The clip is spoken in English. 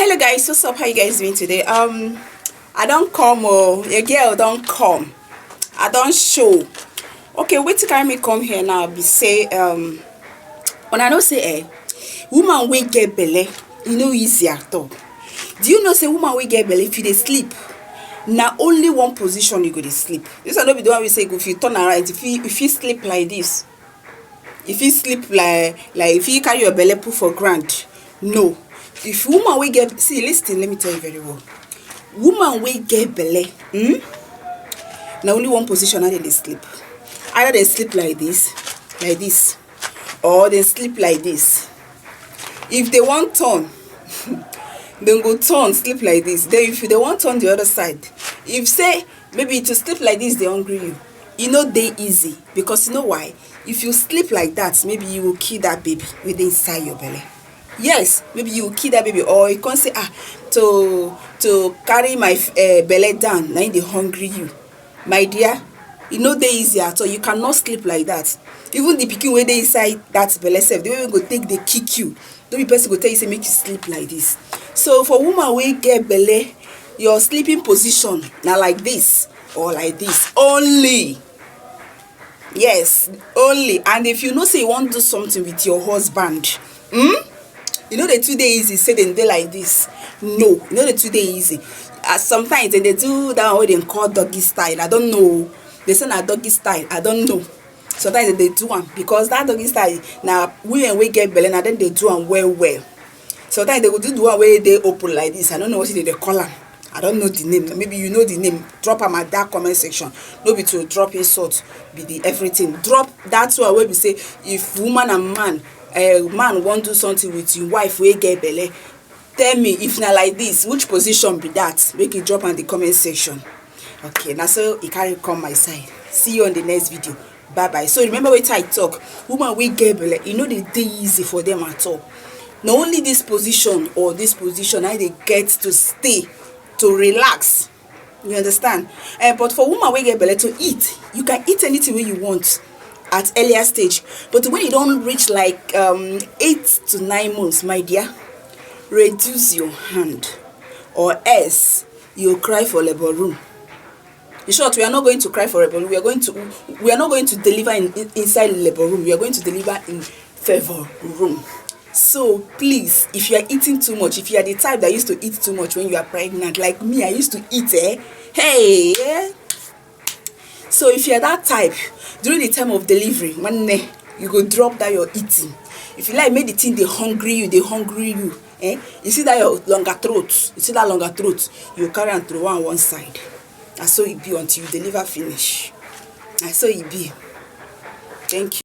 Hello guys, what's up? How you guys doing today? I don't come, oh, your girl don't come. I don't show. Okay, wait to carry me come here now. Be say when I don't say woman we get belly, you know easy at all. Do you know say woman we get belly if you dey sleep? Now only one position you go to sleep. This will not be the one we say if you turn around, if you sleep like this, if you sleep like if you carry your belly put for ground, no. If woman we get listen, let me tell you very well. Woman we get belly, now only one position how they sleep. Either they sleep like this, or they sleep like this. If they want turn, then go turn sleep like this. Then if they want turn the other side, if say maybe to sleep like this they hungry you know they easy, because you know why? If you sleep like that, maybe you will kill that baby within inside your belly. Yes, maybe you will kill that baby, or you can't say to carry my belly down. Now they hungry you, my dear. You know they easy at all. You cannot sleep like that. Even the pikin where they inside that belly self, they will go take they kick you. Don't be person go tell you say make you sleep like this. So for woman we get belly, your sleeping position now like this or like this only. Yes, only. And if you know say you want to do something with your husband, you know the 2 days easy say they like this. No, you know the 2 days easy. Sometimes they do that what they call doggy style. I don't know. They say na doggy style. I don't know. Sometimes they do one because that doggy style now women we get belly, and then they do one well. Sometimes they will do the one where they open like this. I don't know what they call them. I don't know the name. Maybe you know the name. Drop them at that comment section. No be to drop insult, be the everything. Drop that one where we say if woman and man, man want to do something with your wife we get belly. Tell me if not like this, which position be that? Make it drop in the comment section. Okay, now so you can't come my side. See you on the next video. Bye bye. So remember what I talk. Woman we get belly, you know they easy for them at all. Not only this position or this position, how they get to stay, to relax. You understand? But for woman we get belly to eat, you can eat anything you want at earlier stage. But when you don't reach like 8 to 9 months, my dear, reduce your hand, or else you cry for labor room. In short, we are not going to cry for labor room. We are not going to deliver inside labor room. We are going to deliver in favor room. So please, if you are eating too much, if you are the type that used to eat too much when you are pregnant, like me, I used to eat So if you are that type, during the time of delivery, one day you go drop that you're eating. If you like make the thing they hungry you, you see that your longer throat, you carry and throw one side. And so it be until you deliver finish. And so it be. Thank you.